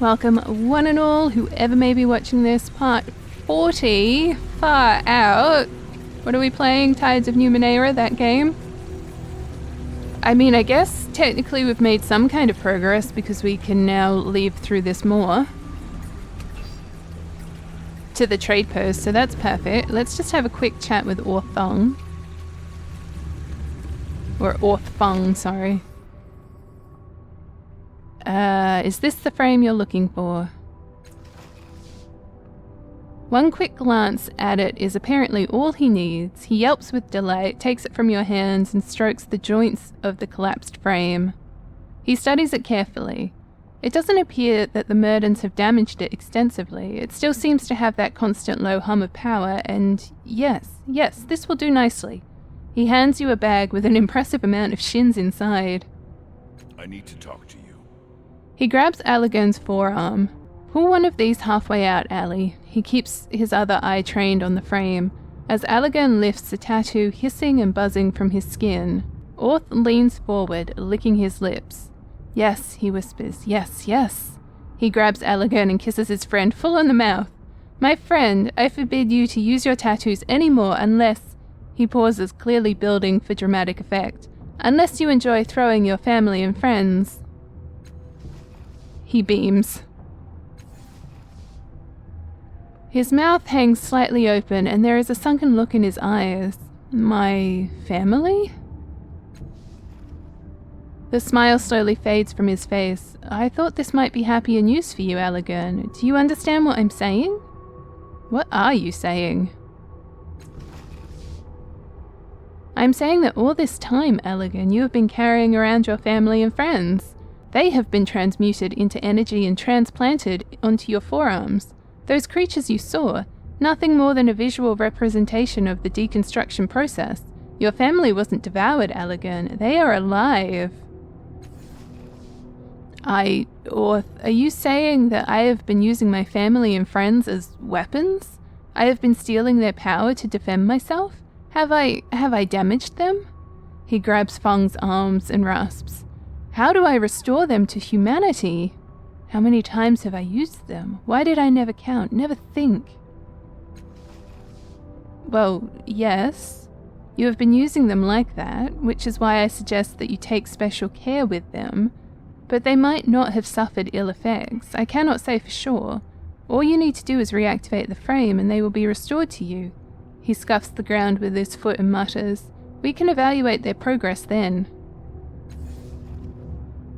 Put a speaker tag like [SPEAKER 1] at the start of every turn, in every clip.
[SPEAKER 1] Welcome one and all, whoever may be watching this, part 40, far out. What are we playing? Tides of Numenéra, that game? I mean, I guess technically we've made some kind of progress because we can now leave through this moor to the trade post, so that's perfect. Let's just have a quick chat with Orthong. Or Orthfung, sorry. Is this the frame you're looking for? One quick glance at it is apparently all he needs. He yelps with delight, takes it from your hands, and strokes the joints of the collapsed frame. He studies it carefully. It doesn't appear that the Murdens have damaged it extensively. It still seems to have that constant low hum of power, and yes, this will do nicely. He hands you a bag with an impressive amount of shins inside.
[SPEAKER 2] I need to talk to you.
[SPEAKER 1] He grabs Allergan's forearm. Pull one of these halfway out, Allie. He keeps his other eye trained on the frame, as Allergan lifts a tattoo hissing and buzzing from his skin. Orth leans forward, licking his lips. Yes, he whispers, yes. He grabs Allergan and kisses his friend full on the mouth. My friend, I forbid you to use your tattoos anymore unless... He pauses, clearly building for dramatic effect. Unless you enjoy throwing your family and friends. He beams. His mouth hangs slightly open and there is a sunken look in his eyes. My family? The smile slowly fades from his face. I thought this might be happier news for you, Allergan. Do you understand what I'm saying? What are you saying? I'm saying that all this time, Allergan, you have been carrying around your family and friends. They have been transmuted into energy and transplanted onto your forearms. Those creatures you saw, nothing more than a visual representation of the deconstruction process. Your family wasn't devoured, Allergan. They are alive. Orth, are you saying that I have been using my family and friends as weapons? I have been stealing their power to defend myself? Have I damaged them? He grabs Feng's arms and rasps. How do I restore them to humanity? How many times have I used them? Why did I never count, never think? Well, yes. You have been using them like that, which is why I suggest that you take special care with them. But they might not have suffered ill effects. I cannot say for sure. All you need to do is reactivate the frame and they will be restored to you. He scuffs the ground with his foot and mutters. We can evaluate their progress then.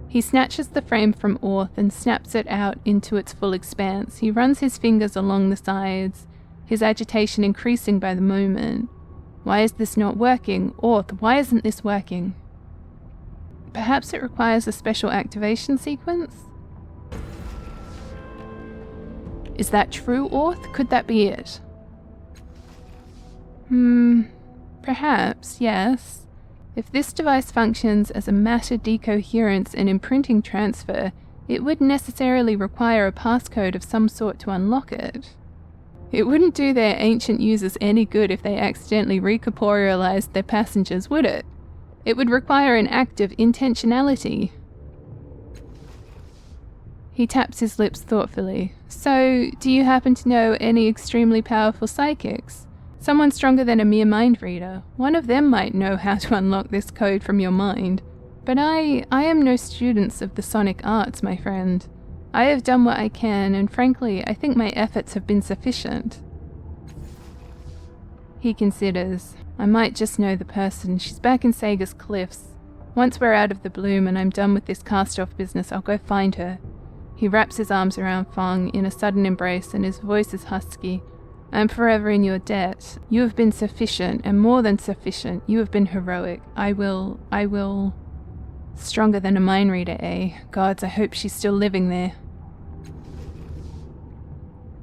[SPEAKER 1] He snatches the frame from Orth and snaps it out into its full expanse. He runs his fingers along the sides, his agitation increasing by the moment. Why is this not working? Orth, why isn't this working? Perhaps it requires a special activation sequence? Is that true, Orth? Could that be it? Perhaps, yes. If this device functions as a matter decoherence and imprinting transfer, it would necessarily require a passcode of some sort to unlock it. It wouldn't do their ancient users any good if they accidentally recorporealized their passengers, would it? It would require an act of intentionality. He taps his lips thoughtfully. So, do you happen to know any extremely powerful psychics? Someone stronger than a mere mind reader. One of them might know how to unlock this code from your mind. But I am no student of the sonic arts, my friend. I have done what I can, and frankly, I think my efforts have been sufficient. He considers. I might just know the person. She's back in Saga's Cliffs. Once we're out of the bloom and I'm done with this cast-off business, I'll go find her. He wraps his arms around Feng in a sudden embrace, and his voice is husky. I'm forever in your debt. You have been sufficient, and more than sufficient. You have been heroic. I will... Stronger than a mind reader, eh? Gods, I hope she's still living there.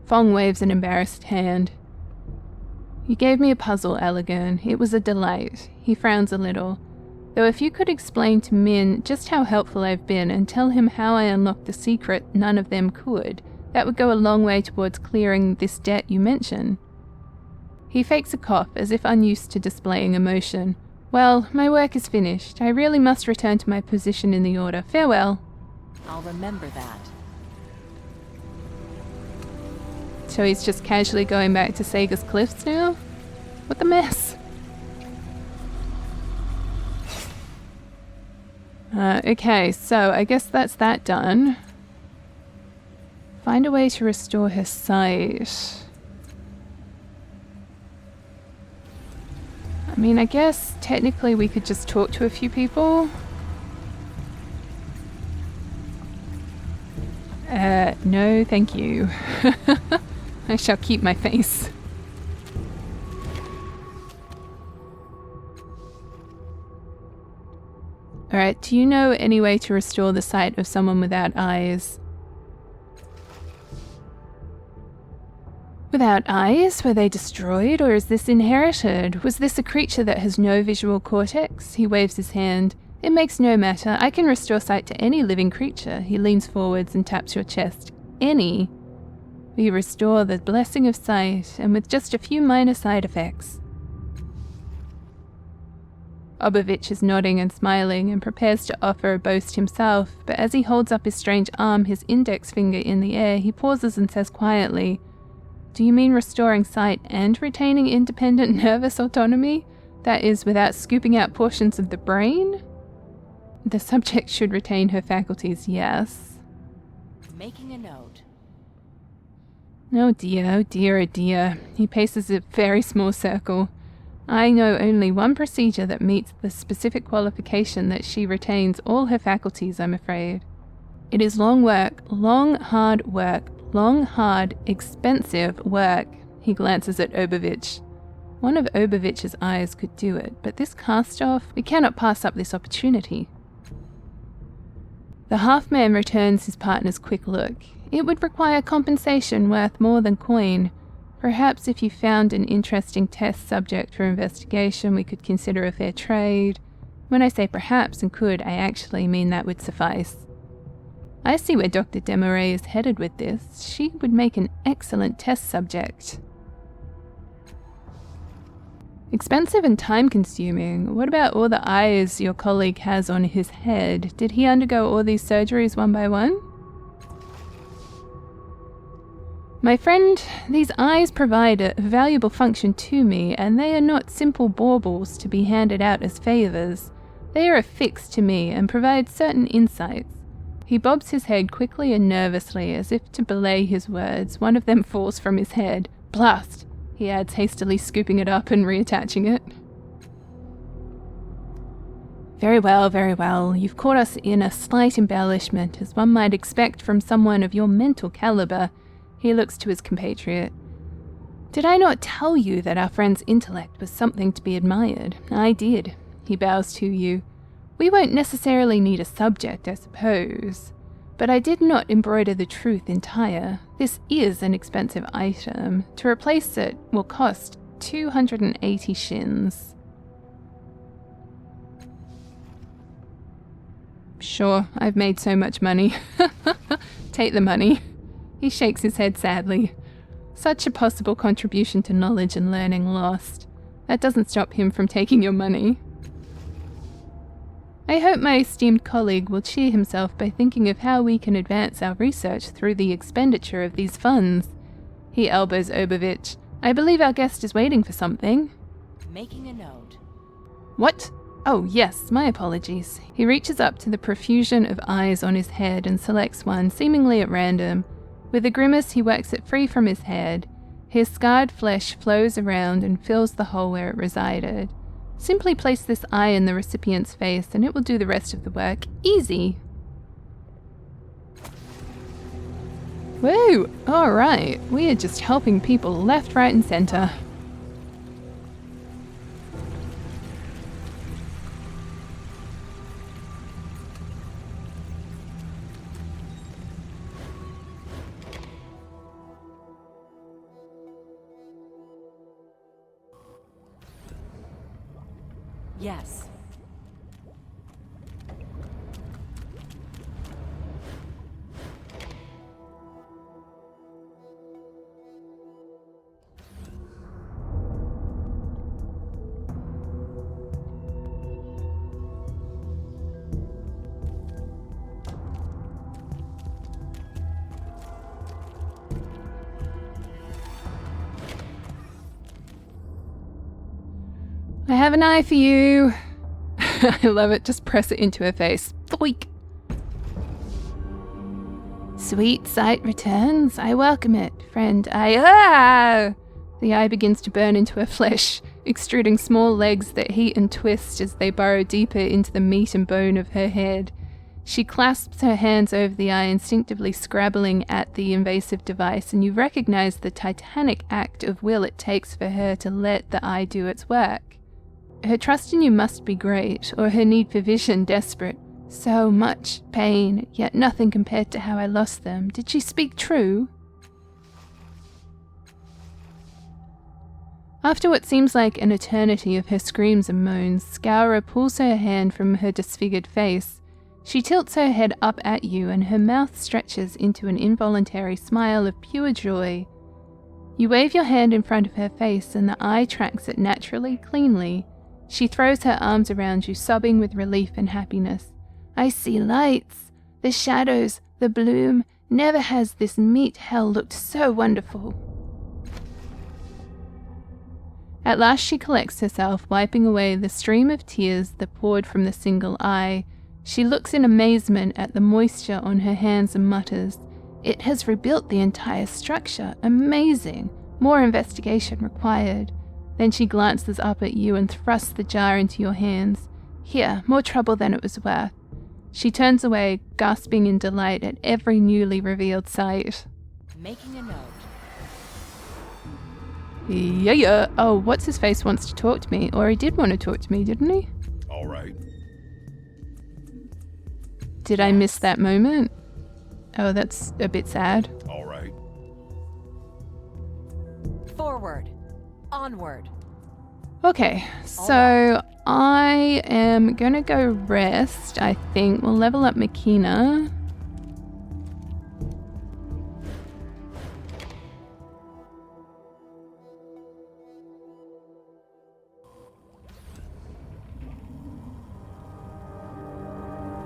[SPEAKER 1] Feng waves an embarrassed hand. You gave me a puzzle, Allergan. It was a delight. He frowns a little. Though if you could explain to Min just how helpful I've been and tell him how I unlocked the secret none of them could, that would go a long way towards clearing this debt you mention. He fakes a cough, as if unused to displaying emotion. Well, my work is finished. I really must return to my position in the Order. Farewell.
[SPEAKER 3] I'll remember that.
[SPEAKER 1] So he's just casually going back to Sega's Cliffs now? What the mess? Okay, so I guess that's that done. Find a way to restore her sight. I mean, I guess technically we could just talk to a few people. No, thank you. I shall keep my face. Alright, do you know any way to restore the sight of someone without eyes? Without eyes? Were they destroyed, or is this inherited? Was this a creature that has no visual cortex? He waves his hand. It makes no matter. I can restore sight to any living creature. He leans forwards and taps your chest. Any. We restore the blessing of sight, and with just a few minor side effects. Obovich is nodding and smiling and prepares to offer a boast himself, but as he holds up his strange arm, his index finger in the air, he pauses and says quietly, "Do you mean restoring sight and retaining independent nervous autonomy? That is, without scooping out portions of the brain?" The subject should retain her faculties, yes.
[SPEAKER 3] Making a note.
[SPEAKER 1] Oh dear, oh dear, oh dear. He paces a very small circle. I know only one procedure that meets the specific qualification that she retains all her faculties, I'm afraid. It is long work, long, hard work, long, hard, expensive work. He glances at Obovich. One of Obovich's eyes could do it, but this cast-off, we cannot pass up this opportunity. The half-man returns his partner's quick look. It would require compensation worth more than coin. Perhaps if you found an interesting test subject for investigation, we could consider a fair trade. When I say perhaps and could, I actually mean that would suffice. I see where Dr. Desmarais is headed with this. She would make an excellent test subject. Expensive and time-consuming. What about all the eyes your colleague has on his head? Did he undergo all these surgeries one by one? My friend, these eyes provide a valuable function to me, and they are not simple baubles to be handed out as favours. They are affixed to me and provide certain insights. He bobs his head quickly and nervously, as if to belay his words. One of them falls from his head. Blast! He adds, hastily scooping it up and reattaching it. Very well, very well. You've caught us in a slight embellishment, as one might expect from someone of your mental calibre. He looks to his compatriot. Did I not tell you that our friend's intellect was something to be admired? I did. He bows to you. We won't necessarily need a subject, I suppose. But I did not embroider the truth entire. This is an expensive item. To replace it will cost 280 shins. Sure, I've made so much money. Take the money. He shakes his head sadly. Such a possible contribution to knowledge and learning lost. That doesn't stop him from taking your money. I hope my esteemed colleague will cheer himself by thinking of how we can advance our research through the expenditure of these funds. He elbows Obovich. I believe our guest is waiting for something.
[SPEAKER 3] Making a note.
[SPEAKER 1] What? Oh, yes, my apologies. He reaches up to the profusion of eyes on his head and selects one, seemingly at random. With a grimace, he works it free from his head. His scarred flesh flows around and fills the hole where it resided. Simply place this eye in the recipient's face and it will do the rest of the work. Easy! Woo! Alright, we are just helping people left, right and centre.
[SPEAKER 3] Yes.
[SPEAKER 1] I have an eye for you. I love it. Just press it into her face. Thoik. Sweet sight returns. I welcome it, friend. The eye begins to burn into her flesh, extruding small legs that heat and twist as they burrow deeper into the meat and bone of her head. She clasps her hands over the eye, instinctively scrabbling at the invasive device, and you recognize the titanic act of will it takes for her to let the eye do its work. Her trust in you must be great, or her need for vision desperate. So much pain, yet nothing compared to how I lost them. Did she speak true? After what seems like an eternity of her screams and moans, Scourer pulls her hand from her disfigured face. She tilts her head up at you, and her mouth stretches into an involuntary smile of pure joy. You wave your hand in front of her face, and the eye tracks it naturally, cleanly. She throws her arms around you, sobbing with relief and happiness. I see lights, the shadows, the bloom. Never has this meat hell looked so wonderful. At last she collects herself, wiping away the stream of tears that poured from the single eye. She looks in amazement at the moisture on her hands and mutters, "It has rebuilt the entire structure. Amazing. More investigation required." Then she glances up at you and thrusts the jar into your hands. "Here, more trouble than it was worth." She turns away, gasping in delight at every newly revealed sight.
[SPEAKER 3] Making a note.
[SPEAKER 1] Yeah. Oh, what's-his-face wants to talk to me. Or he did want to talk to me, didn't he?
[SPEAKER 2] All right.
[SPEAKER 1] Did I miss that moment? Oh, that's a bit sad.
[SPEAKER 2] All right.
[SPEAKER 3] Forward. Onward.
[SPEAKER 1] Okay, so I am gonna go rest, I think. We'll level up Makina.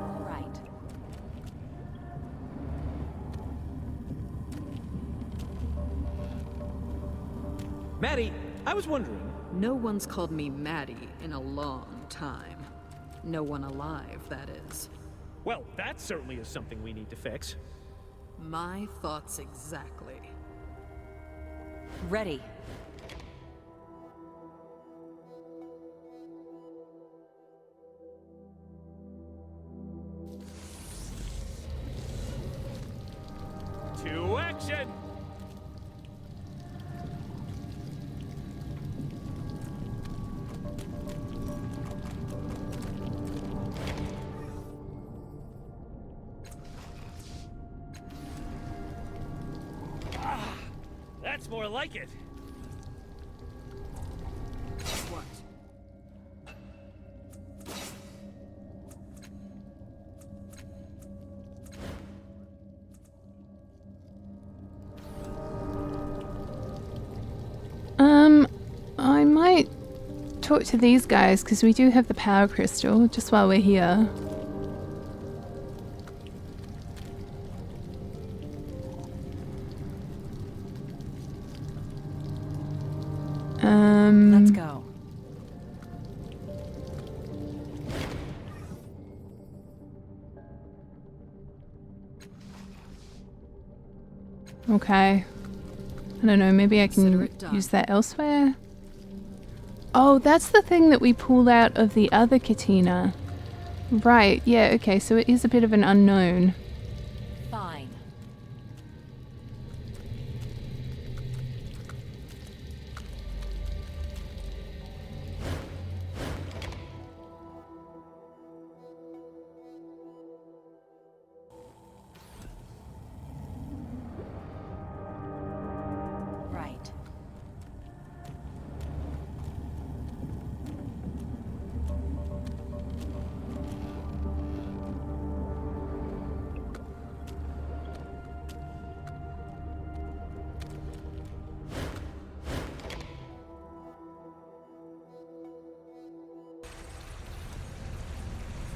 [SPEAKER 3] All right.
[SPEAKER 4] Maddie, I was wondering.
[SPEAKER 5] No one's called me Maddie in a long time. No one alive, that is.
[SPEAKER 4] Well, that certainly is something we need to fix.
[SPEAKER 5] My thoughts exactly.
[SPEAKER 3] Ready.
[SPEAKER 4] To action! That's more like it.
[SPEAKER 5] What?
[SPEAKER 1] I might talk to these guys because we do have the power crystal just while we're here.
[SPEAKER 3] Let's go.
[SPEAKER 1] Okay. I don't know, maybe I
[SPEAKER 5] Consider
[SPEAKER 1] can
[SPEAKER 5] it done.
[SPEAKER 1] use that elsewhere. Oh, that's the thing that we pulled out of the other Katina. Right, yeah, okay, so it is a bit of an unknown.
[SPEAKER 3] Fine. Right.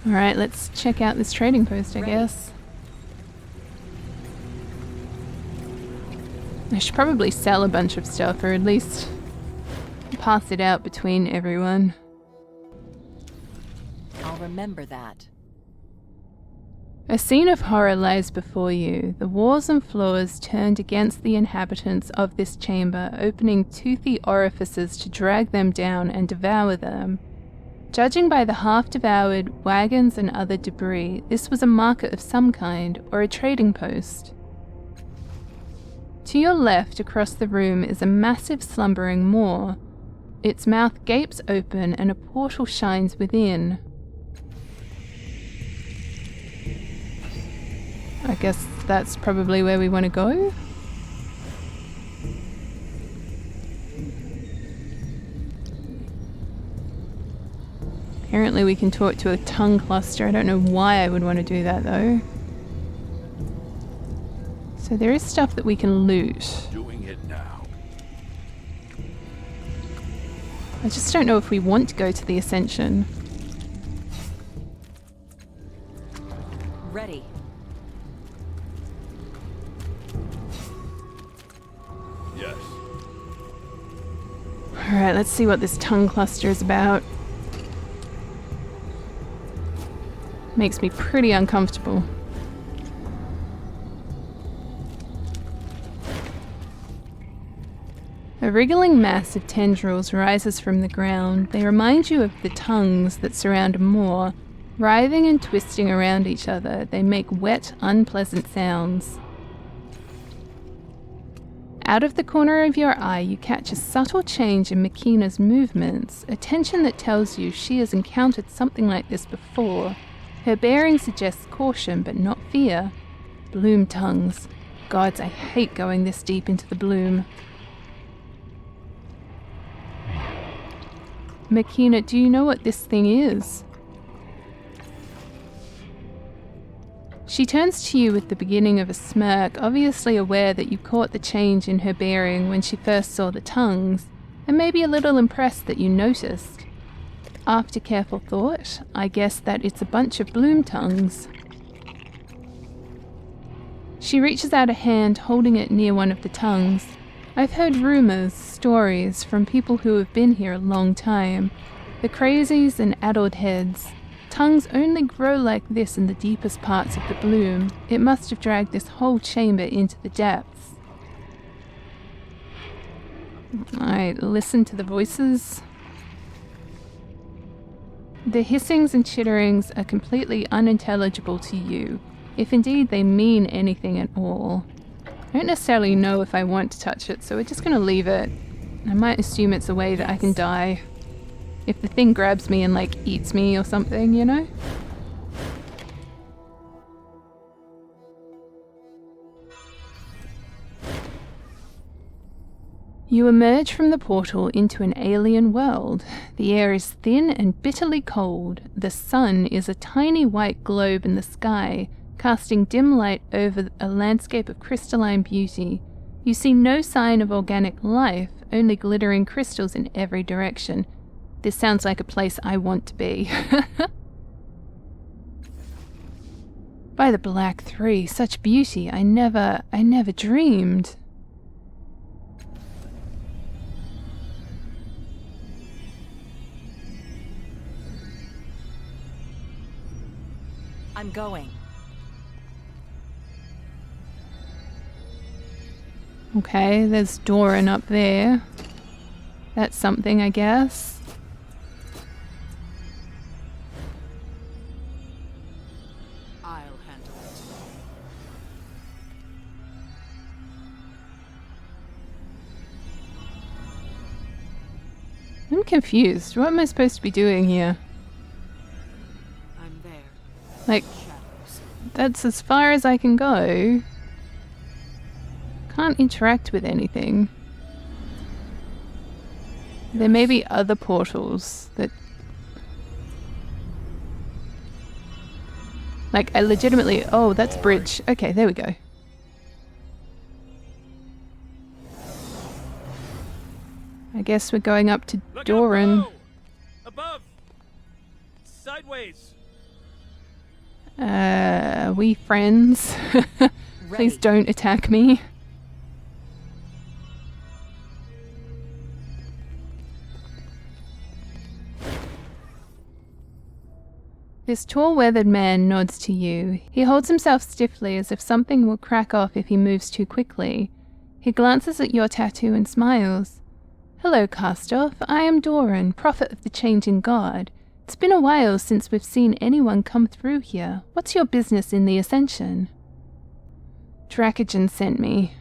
[SPEAKER 1] Alright, let's check out this trading post, I
[SPEAKER 3] Ready.
[SPEAKER 1] guess. I should probably sell a bunch of stuff, or at least pass it out between everyone.
[SPEAKER 3] remember that.
[SPEAKER 1] A scene of horror lies before you, the walls and floors turned against the inhabitants of this chamber, opening toothy orifices to drag them down and devour them. Judging by the half-devoured wagons and other debris, this was a market of some kind, or a trading post. To your left, across the room, is a massive slumbering maw. Its mouth gapes open and a portal shines within. I guess that's probably where we want to go. Apparently we can talk to a tongue cluster. I don't know why I would want to do that though. So there is stuff that we can loot.
[SPEAKER 2] Doing it now.
[SPEAKER 1] I just don't know if we want to go to the Ascension.
[SPEAKER 3] Ready.
[SPEAKER 2] Yes.
[SPEAKER 1] Alright, let's see what this tongue cluster is about. Makes me pretty uncomfortable. A wriggling mass of tendrils rises from the ground. They remind you of the tongues that surround a moor. Writhing and twisting around each other, they make wet, unpleasant sounds. Out of the corner of your eye, you catch a subtle change in Makina's movements, a tension that tells you she has encountered something like this before. Her bearing suggests caution, but not fear. Bloom tongues. Gods, I hate going this deep into the bloom. Makina, do you know what this thing is? She turns to you with the beginning of a smirk, obviously aware that you caught the change in her bearing when she first saw the tongues, and maybe a little impressed that you noticed. After careful thought, I guess that it's a bunch of bloom tongues. She reaches out a hand, holding it near one of the tongues. I've heard rumors, stories from people who have been here a long time. The crazies and addled heads. Tongues only grow like this in the deepest parts of the bloom. It must have dragged this whole chamber into the depths. I listen to the voices. The hissings and chitterings are completely unintelligible to you, if indeed they mean anything at all. I don't necessarily know if I want to touch it, so we're just going to leave it. I might assume it's a way that I can die. If the thing grabs me and, like, eats me or something, you know? You emerge from the portal into an alien world. The air is thin and bitterly cold. The sun is a tiny white globe in the sky, casting dim light over a landscape of crystalline beauty. You see no sign of organic life, only glittering crystals in every direction. This sounds like a place I want to be. By the Black Three, such beauty I never dreamed.
[SPEAKER 3] I'm going.
[SPEAKER 1] Okay, there's Doran up there. That's something, I guess.
[SPEAKER 5] I'll handle it.
[SPEAKER 1] I'm confused. What am I supposed to be doing here?
[SPEAKER 5] I'm there.
[SPEAKER 1] Like,
[SPEAKER 5] Shadows.
[SPEAKER 1] that's as far as I can go. Can't interact with anything. There may be other portals that... Like, I legitimately... Oh, that's a bridge. Okay, there we go. I guess we're going up to
[SPEAKER 4] Look out
[SPEAKER 1] Doran.
[SPEAKER 4] below! Above! Sideways!
[SPEAKER 1] Are we friends? Please
[SPEAKER 3] Ready.
[SPEAKER 1] don't attack me. This tall, weathered man nods to you. He holds himself stiffly as if something will crack off if he moves too quickly. He glances at your tattoo and smiles. Hello, Castoff. I am Doran, prophet of the changing god. It's been a while since we've seen anyone come through here. What's your business in the Ascension? Dracogen sent me.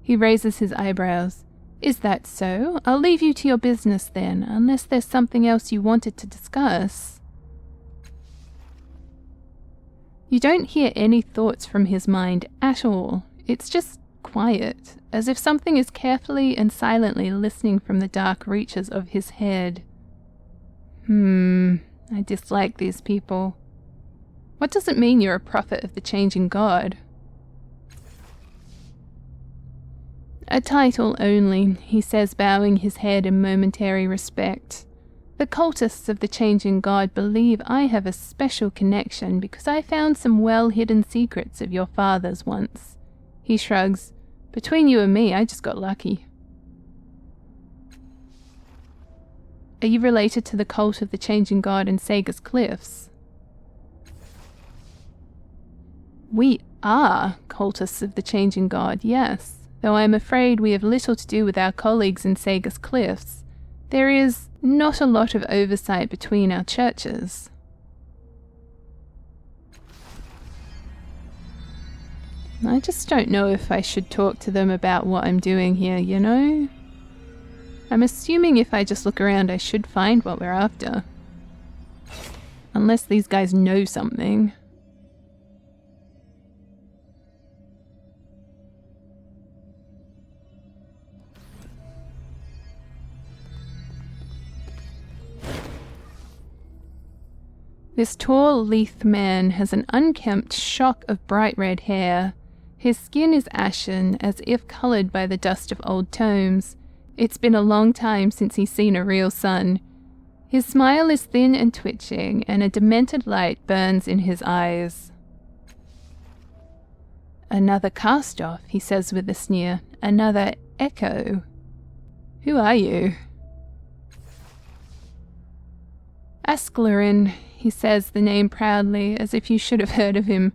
[SPEAKER 1] He raises his eyebrows. Is that so? I'll leave you to your business then, unless there's something else you wanted to discuss. You don't hear any thoughts from his mind at all. It's just quiet, as if something is carefully and silently listening from the dark reaches of his head. I dislike these people. What does it mean you're a prophet of the changing god? A title only, he says, bowing his head in momentary respect. The cultists of the changing god believe I have a special connection because I found some well-hidden secrets of your father's once. He shrugs. Between you and me, I just got lucky. Are you related to the cult of the changing god in Sega's Cliffs? We are cultists of the changing god, yes. Though I am afraid we have little to do with our colleagues in Sega's Cliffs. There is not a lot of oversight between our churches. I just don't know if I should talk to them about what I'm doing here, you know? I'm assuming if I just look around I should find what we're after. Unless these guys know something. This tall, lithe man has an unkempt shock of bright red hair. His skin is ashen, as if coloured by the dust of old tomes. It's been a long time since he's seen a real sun. His smile is thin and twitching, and a demented light burns in his eyes. Another cast-off, he says with a sneer. Another echo. Who are you? Asclerin, he says the name proudly, as if you should have heard of him.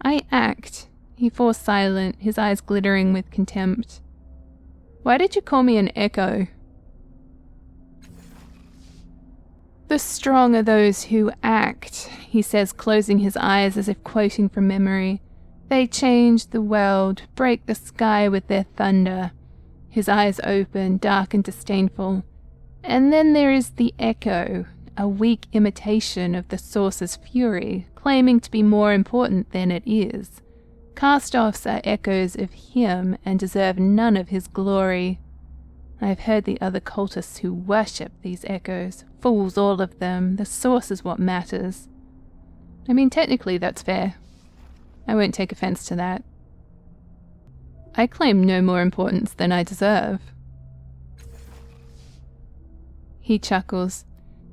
[SPEAKER 1] I act. He falls silent, his eyes glittering with contempt. Why did you call me an echo? The strong are those who act, he says, closing his eyes as if quoting from memory. They change the world, break the sky with their thunder. His eyes open, dark and disdainful. And then there is the echo, a weak imitation of the source's fury, claiming to be more important than it is. Cast-offs are echoes of him and deserve none of his glory. I have heard the other cultists who worship these echoes. Fools, all of them. The source is what matters. I mean, technically that's fair. I won't take offense to that. I claim no more importance than I deserve. He chuckles.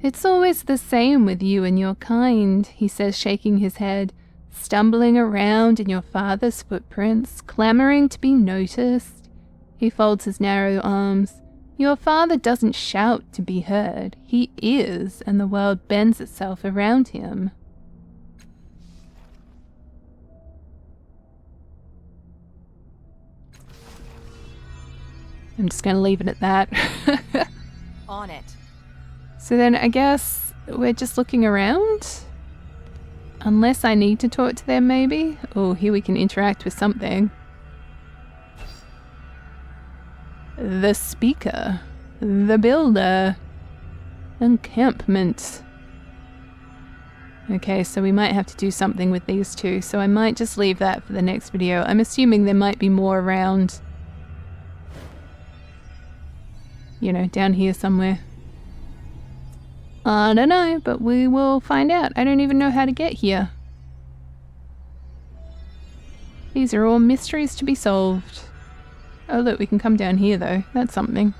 [SPEAKER 1] It's always the same with you and your kind, he says, shaking his head. Stumbling around in your father's footprints, clamoring to be noticed. He folds his narrow arms. Your father doesn't shout to be heard. He is, and the world bends itself around him. I'm just going to leave it at that.
[SPEAKER 3] On it.
[SPEAKER 1] So then I guess we're just looking around? Unless I need to talk to them, maybe? Oh, here we can interact with something. The speaker. The builder. Encampment. Okay, so we might have to do something with these two, so I might just leave that for the next video. I'm assuming there might be more around. You know, down here somewhere. I don't know, but we will find out. I don't even know how to get here. These are all mysteries to be solved. Oh look, we can come down here though. That's something.